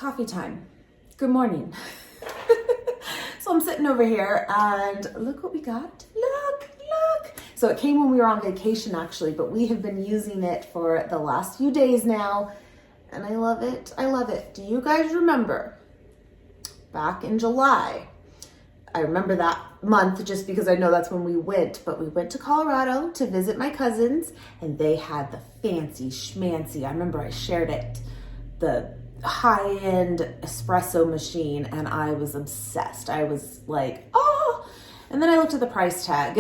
coffee time. Good morning. So I'm sitting over here and look what we got. Look. So it came when we were on vacation actually, but we have been using it for the last few days now and I love it. I love it. Do you guys remember back in July? I remember that month just because I know that's when we went, but we went to Colorado to visit my cousins and they had the fancy schmancy. I remember I shared it, the high-end espresso machine, and I was obsessed. I was like, oh, and then I looked at the price tag.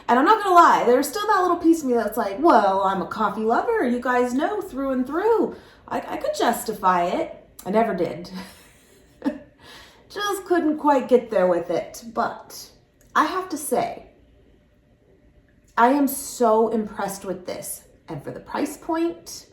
And I'm not gonna lie, there's still that little piece of me that's like, well, I'm a coffee lover. You guys know through and through. I could justify it. I never did. Just couldn't quite get there with it. But I have to say, I am so impressed with this. And for the price point,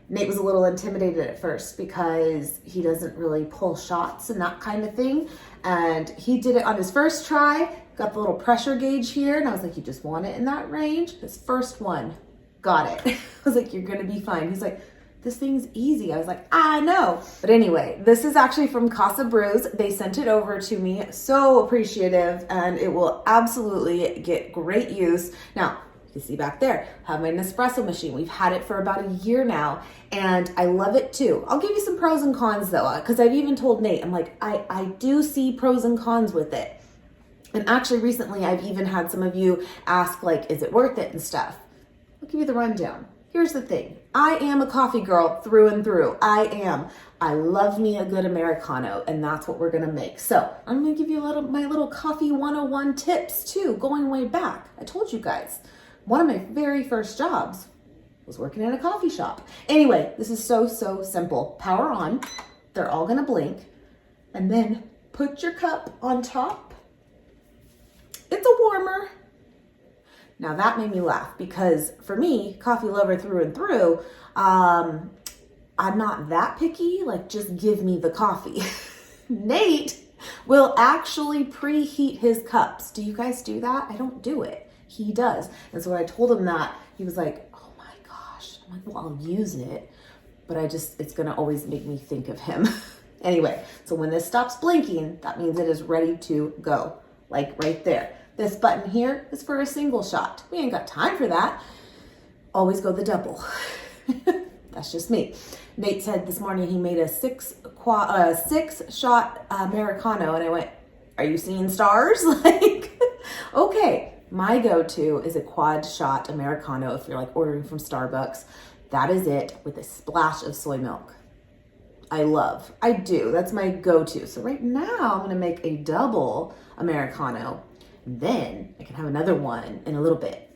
Nate was a little intimidated at first because he doesn't really pull shots and that kind of thing. And he did it on his first try, got the little pressure gauge here. And I was like, you just want it in that range? His first one, got it. I was like, you're gonna be fine. He's like, this thing's easy. I was like, I know. But anyway, this is actually from Casabrews. They sent it over to me. So appreciative, and it will absolutely get great use. Now, you can see back there, I have my Espresso machine. We've had it for about a year now, and I love it too. I'll give you some pros and cons though, because I've even told Nate, I'm like, I do see pros and cons with it. And actually recently, I've even had some of you ask like, is it worth it and stuff? I'll give you the rundown. Here's the thing. I am a coffee girl through and through. I am. I love me a good Americano, and that's what we're gonna make. So I'm gonna give you my little coffee 101 tips too, going way back. I told you guys, one of my very first jobs was working in a coffee shop. Anyway, this is so simple. Power on, they're all gonna blink, and then put your cup on top. It's a warmer. Now that made me laugh because for me, coffee lover through and through, I'm not that picky, like just give me the coffee. Nate will actually preheat his cups. Do you guys do that? I don't do it. He does. And so when I told him that, he was like, oh my gosh. I'm like, well, I'll use it, but it's gonna always make me think of him. Anyway, so when this stops blinking, that means it is ready to go, like right there. This button here is for a single shot. We ain't got time for that. Always go the double. That's just me. Nate said this morning he made a six shot Americano, and I went, are you seeing stars? Like, okay. My go-to is a quad shot Americano if you're like ordering from Starbucks. That is it with a splash of soy milk. I do. That's my go-to. So right now I'm gonna make a double Americano. Then I can have another one in a little bit.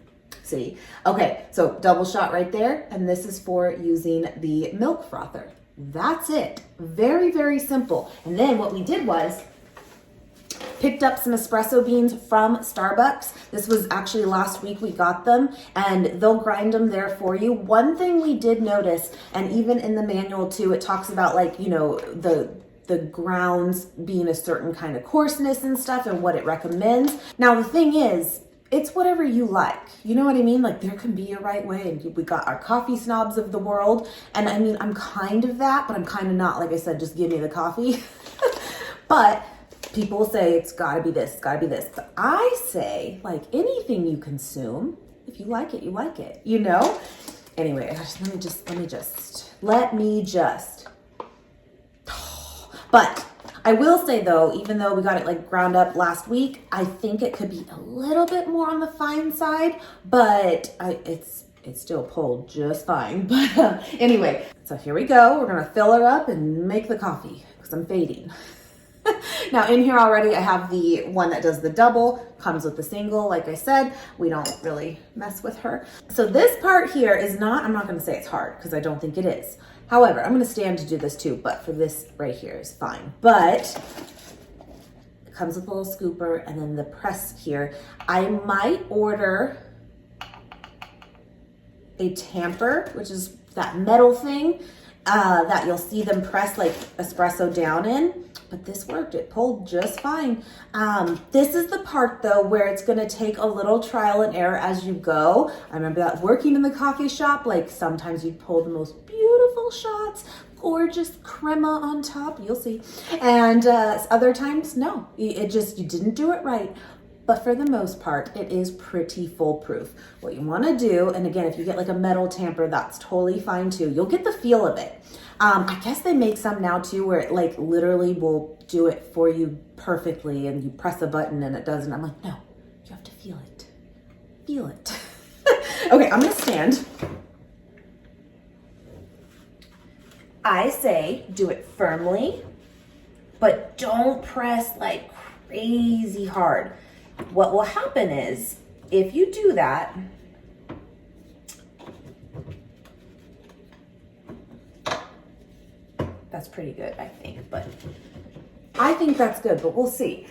See? Okay, so double shot right there. And this is for using the milk frother. That's it. Very simple. And then what we did was picked up some espresso beans from Starbucks. This was actually last week we got them, and they'll grind them there for you. One thing we did notice, and even in the manual too, it talks about like, you know, the grounds being a certain kind of coarseness and stuff and what it recommends. Now the thing is, it's whatever you like. You know what I mean? Like there can be a right way, and we got our coffee snobs of the world. And I mean, I'm kind of that, but I'm kind of not. Like I said, just give me the coffee. But people will say it's gotta be this, it's gotta be this. But I say, like anything you consume, if you like it, you like it, you know? Anyway, let me just. But I will say though, even though we got it like ground up last week, I think it could be a little bit more on the fine side, but it's still pulled just fine. But anyway, so here we go. We're gonna fill her up and make the coffee because I'm fading. Now in here already, I have the one that does the double, comes with the single. Like I said, we don't really mess with her. So this part here is not, I'm not gonna say it's hard because I don't think it is. However, I'm gonna stand to do this too, but for this right here is fine. But it comes with a little scooper and then the press here. I might order a tamper, which is that metal thing that you'll see them press like espresso down in. But this worked, it pulled just fine. This is the part though where it's gonna take a little trial and error as you go. I remember that working in the coffee shop, like sometimes you'd pull the most beautiful shots, gorgeous crema on top, you'll see. And other times, no, you didn't do it right. But for the most part, it is pretty foolproof. What you want to do, and again, if you get like a metal tamper, that's totally fine too. You'll get the feel of it. I guess they make some now too where it like literally will do it for you perfectly and you press a button and it does. And I'm like, no, you have to feel it. Feel it. Okay, I'm gonna stand. I say do it firmly, but don't press like crazy hard. What will happen is if you do that, that's pretty good, I think, but I think that's good, but we'll see.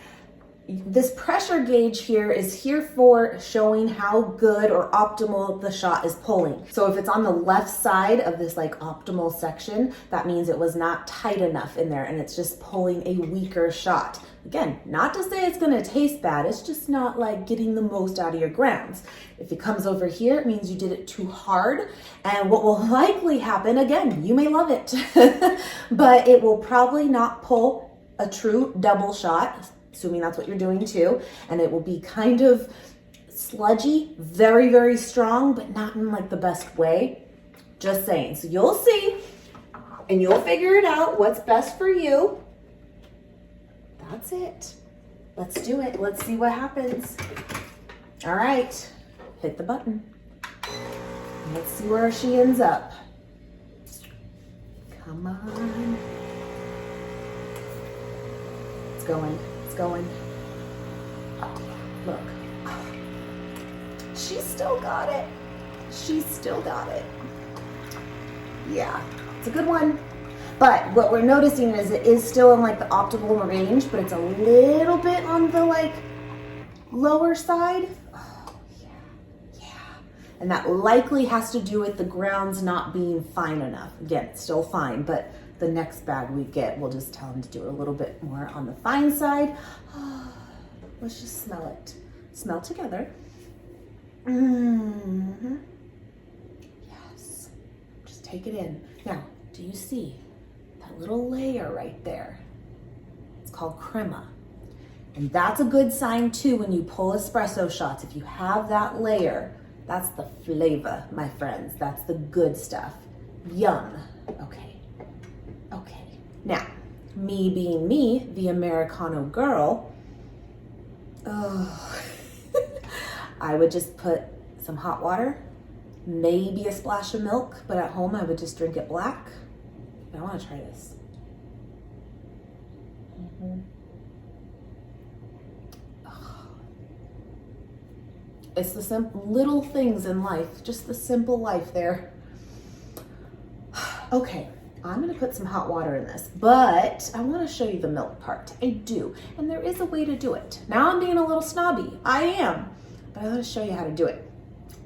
This pressure gauge here is here for showing how good or optimal the shot is pulling. So if it's on the left side of this like optimal section, that means it was not tight enough in there and it's just pulling a weaker shot. Again, not to say it's gonna taste bad, it's just not like getting the most out of your grounds. If it comes over here, it means you did it too hard. And what will likely happen, again, you may love it, but it will probably not pull a true double shot, assuming that's what you're doing too. And it will be kind of sludgy, very, very strong, but not in like the best way. Just saying. So you'll see and you'll figure it out what's best for you. That's it. Let's do it. Let's see what happens. All right, hit the button. Let's see where she ends up. Come on. It's going. It's going. Look. She's still got it. She's still got it. Yeah, it's a good one. But what we're noticing is it is still in like the optimal range, but it's a little bit on the like lower side. Oh, yeah. And that likely has to do with the grounds not being fine enough. Again, it's still fine, but the next bag we get, we'll just tell them to do it a little bit more on the fine side. Let's just smell it. Smell together. Mm-hmm. Yes. Just take it in. Now, do you see that little layer right there? It's called crema. And that's a good sign too when you pull espresso shots. If you have that layer, that's the flavor, my friends. That's the good stuff. Yum. Okay. Now, me being me, the Americano girl, I would just put some hot water, maybe a splash of milk, but at home I would just drink it black. I want to try this. It's the simple little things in life, just the simple life there. Okay, I'm gonna put some hot water in this, but I wanna show you the milk part. I do, and there is a way to do it. Now I'm being a little snobby, I am, but I wanna show you how to do it.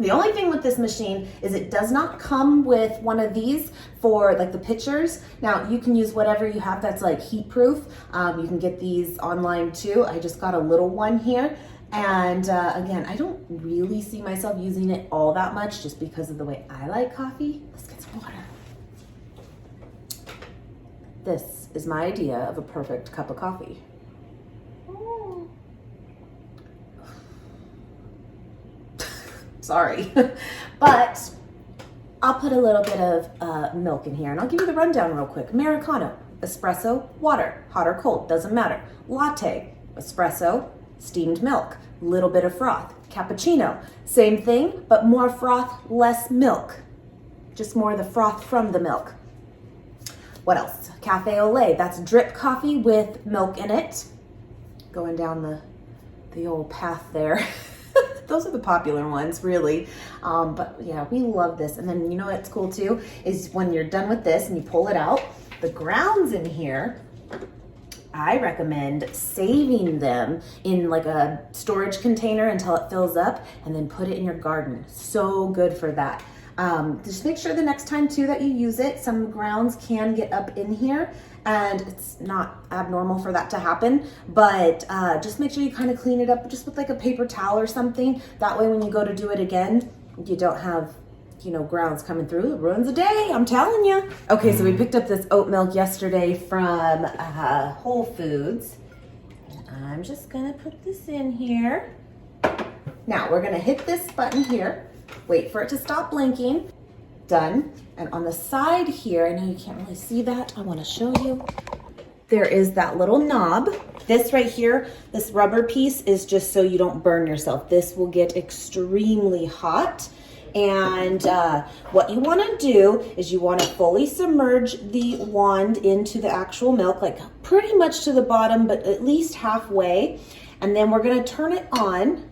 The only thing with this machine is it does not come with one of these for like the pitchers. Now you can use whatever you have that's like heat proof. You can get these online too. I just got a little one here. And again, I don't really see myself using it all that much just because of the way I like coffee. Let's get some water. This is my idea of a perfect cup of coffee. Sorry, but I'll put a little bit of milk in here and I'll give you the rundown real quick. Americano, espresso, water, hot or cold, doesn't matter. Latte, espresso, steamed milk, little bit of froth. Cappuccino, same thing, but more froth, less milk. Just more of the froth from the milk. What else? Cafe au lait, that's drip coffee with milk in it. Going down the old path there. Those are the popular ones, really. But yeah, we love this. And then you know what's cool too, is when you're done with this and you pull it out, the grounds in here, I recommend saving them in like a storage container until it fills up and then put it in your garden. So good for that. Just make sure the next time too that you use it, some grounds can get up in here and it's not abnormal for that to happen, but just make sure you kind of clean it up just with like a paper towel or something. That way when you go to do it again, you don't have grounds coming through. It ruins the day, I'm telling you. Okay, so we picked up this oat milk yesterday from Whole Foods. And I'm just gonna put this in here. Now we're gonna hit this button here, wait for it to stop blinking. Done. And on the side here, I know you can't really see that, I wanna show you. There is that little knob. This right here, this rubber piece is just so you don't burn yourself. This will get extremely hot. And what you wanna do is you wanna fully submerge the wand into the actual milk, like pretty much to the bottom, but at least halfway. And then we're gonna turn it on.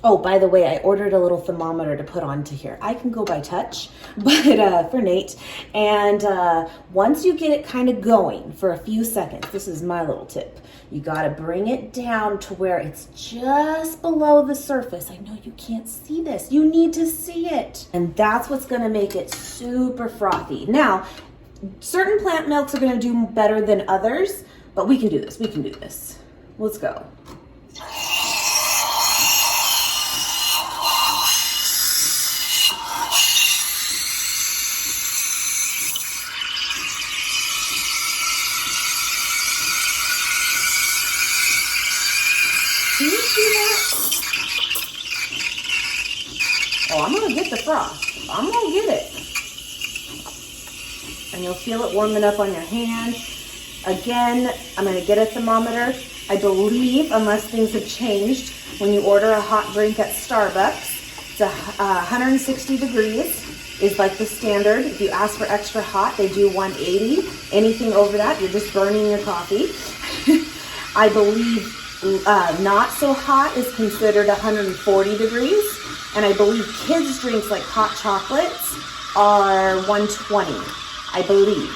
Oh, by the way, I ordered a little thermometer to put onto here. I can go by touch, but for Nate. And once you get it kind of going for a few seconds, this is my little tip. You gotta bring it down to where it's just below the surface. I know you can't see this. You need to see it. And that's what's gonna make it super frothy. Now, certain plant milks are gonna do better than others, but we can do this, we can do this. Let's go. Can you see that? Oh, I'm gonna get the froth. I'm gonna get it. And you'll feel it warming up on your hand. Again, I'm gonna get a thermometer. I believe, unless things have changed, when you order a hot drink at Starbucks, it's 160 degrees is like the standard. If you ask for extra hot, they do 180. Anything over that, you're just burning your coffee. I believe not so hot is considered 140 degrees, and I believe kids' drinks like hot chocolates are 120, I believe.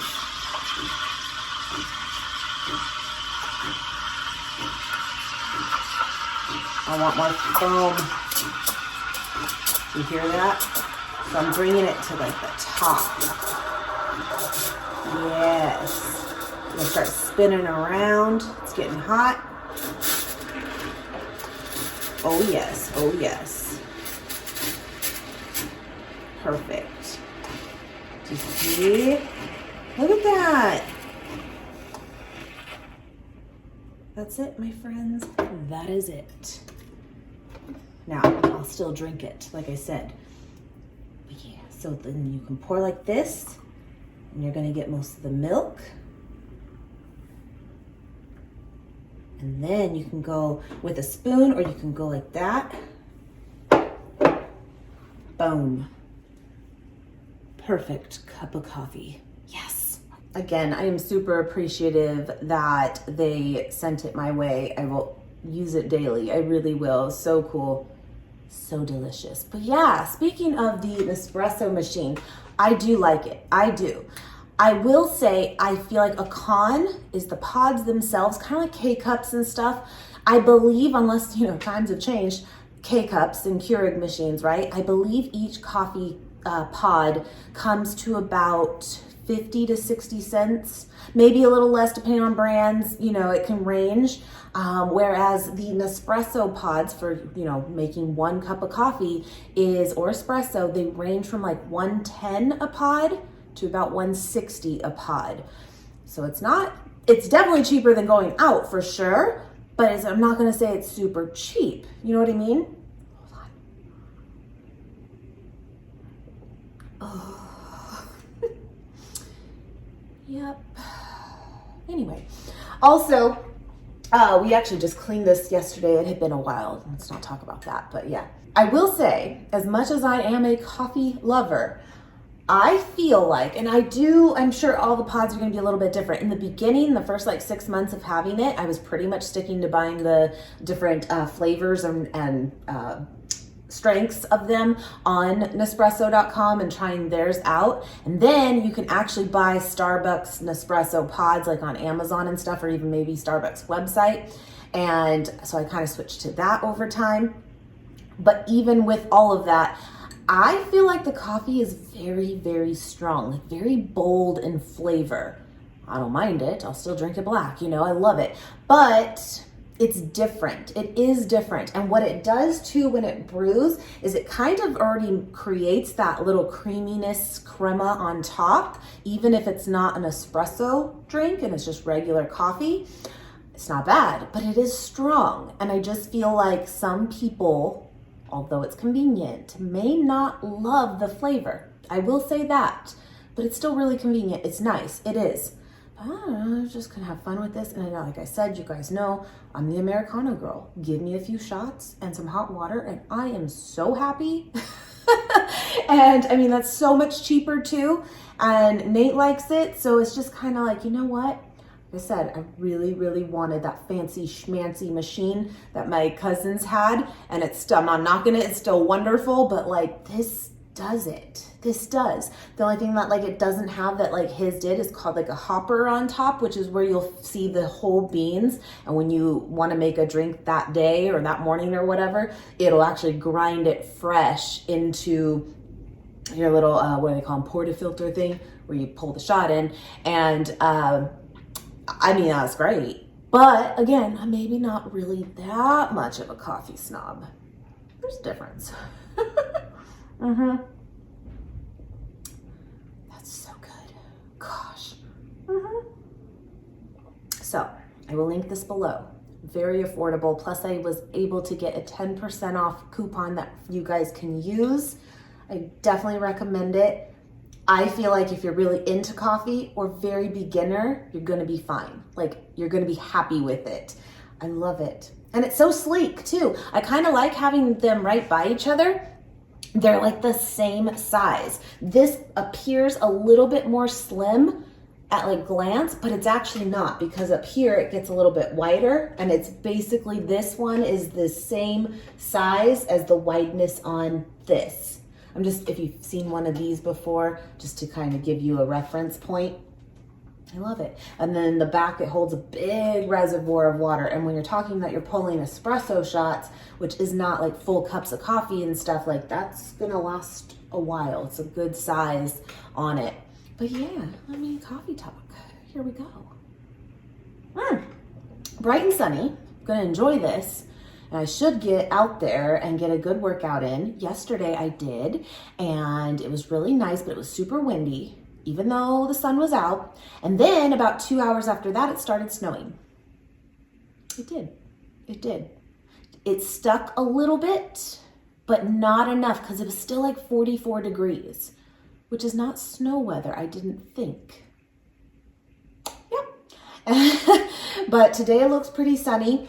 I want more foam. You hear that? So I'm bringing it to like the top. Yes. I'm gonna start spinning around. It's getting hot. Oh yes, oh yes. Perfect. Do you see? Look at that. That's it, my friends. That is it. Now, I'll still drink it, like I said. But yeah, so then you can pour like this, and you're gonna get most of the milk. And then you can go with a spoon, or you can go like that. Boom. Perfect cup of coffee. Yes. Again, I am super appreciative that they sent it my way. I will use it daily. I really will. So cool. So delicious. But yeah, speaking of the Espresso machine, I do like it. I do. I will say, I feel like a con is the pods themselves, kind of like K-cups and stuff. I believe, unless, times have changed, K-cups and Keurig machines, right? I believe each coffee pod comes to about 50 to 60 cents, maybe a little less depending on brands, it can range. Whereas the Nespresso pods for, making 1 cup of coffee or espresso, they range from like 110 a pod to about 160 a pod. So it's definitely cheaper than going out for sure, but I'm not gonna say it's super cheap. You know what I mean? Hold on. Oh. Yep. Anyway, also, we actually just cleaned this yesterday. It had been a while. Let's not talk about that, but yeah. I will say, as much as I am a coffee lover, I feel like, and I'm sure all the pods are gonna be a little bit different. In the beginning, the first 6 months of having it, I was pretty much sticking to buying the different flavors and strengths of them on Nespresso.com and trying theirs out. And then you can actually buy Starbucks Nespresso pods like on Amazon and stuff, or even maybe Starbucks website. And so I kind of switched to that over time. But even with all of that, I feel like the coffee is very, very strong, very bold in flavor. I don't mind it. I'll still drink it black. You know, I love it. But it's different. It is different. And what it does too when it brews is it kind of already creates that little creaminess, crema on top, even if it's not an espresso drink and it's just regular coffee. It's not bad, but it is strong. And I just feel like some people, although it's convenient, may not love the flavor. I will say that, but it's still really convenient. It's nice. It is. I don't know, I'm just gonna have fun with this. And I know, like I said, you guys know, I'm the Americano girl. Give me a few shots and some hot water and I am so happy. And I mean, that's so much cheaper too. And Nate likes it. So it's just kind of like, you know what? Like I said, I really, really wanted that fancy schmancy machine that my cousins had. And it's, I'm not knocking it, it's still wonderful, but like this does it. This does. The only thing that like it doesn't have that like his did is called like a hopper on top, which is where you'll see the whole beans. And when you want to make a drink that day or that morning or whatever, it'll actually grind it fresh into your little, what do they call them, portafilter thing, where you pull the shot in. And I mean, that's great. But again, I'm maybe not really that much of a coffee snob. There's a difference. Mm-hmm. That's so good. Gosh. Mm-hmm. So I will link this below. Very affordable. Plus I was able to get a 10% off coupon that you guys can use. I definitely recommend it. I feel like if you're really into coffee or very beginner, you're gonna be fine. Like you're gonna be happy with it. I love it. And it's so sleek too. I kind of like having them right by each other. They're like the same size. This appears a little bit more slim at like glance, but it's actually not, because up here it gets a little bit wider and it's basically, this one is the same size as the wideness on this. I'm just, if you've seen one of these before, just to kind of give you a reference point. I love it. And then in the back, it holds a big reservoir of water. And when you're talking that you're pulling espresso shots, which is not like full cups of coffee and stuff, like that's gonna last a while. It's a good size on it. But yeah, I mean, coffee talk. Here we go. Bright and sunny. Gonna enjoy this. And I should get out there and get a good workout in. Yesterday I did, and it was really nice, but it was super windy, even though the sun was out. And then about 2 hours after that, it started snowing. It did. It did. It stuck a little bit, but not enough, because it was still like 44 degrees, which is not snow weather, I didn't think. Yep. But today it looks pretty sunny.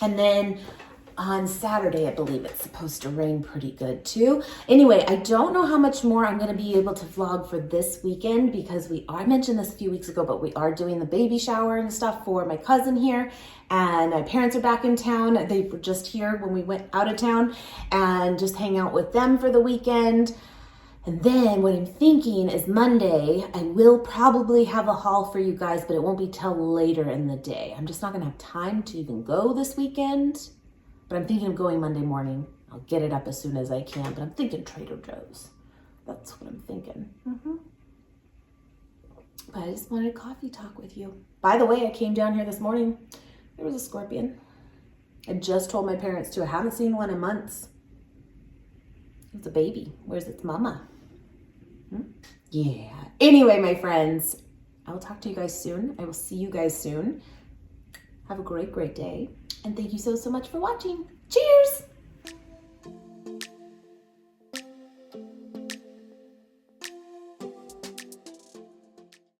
And then on Saturday, I believe it's supposed to rain pretty good too. Anyway, I don't know how much more I'm going to be able to vlog for this weekend, because I mentioned this a few weeks ago, but we are doing the baby shower and stuff for my cousin here. And my parents are back in town. They were just here when we went out of town, and just hang out with them for the weekend. And then what I'm thinking is Monday, I will probably have a haul for you guys, but it won't be till later in the day. I'm just not gonna have time to even go this weekend, but I'm thinking of going Monday morning. I'll get it up as soon as I can, but I'm thinking Trader Joe's. That's what I'm thinking. But I just wanted coffee talk with you. By the way, I came down here this morning. There was a scorpion. I just told my parents too. I haven't seen one in months. It's a baby. Where's its mama? Yeah. Anyway, my friends, I will talk to you guys soon. I will see you guys soon. Have a great, great day. And thank you so, so much for watching. Cheers!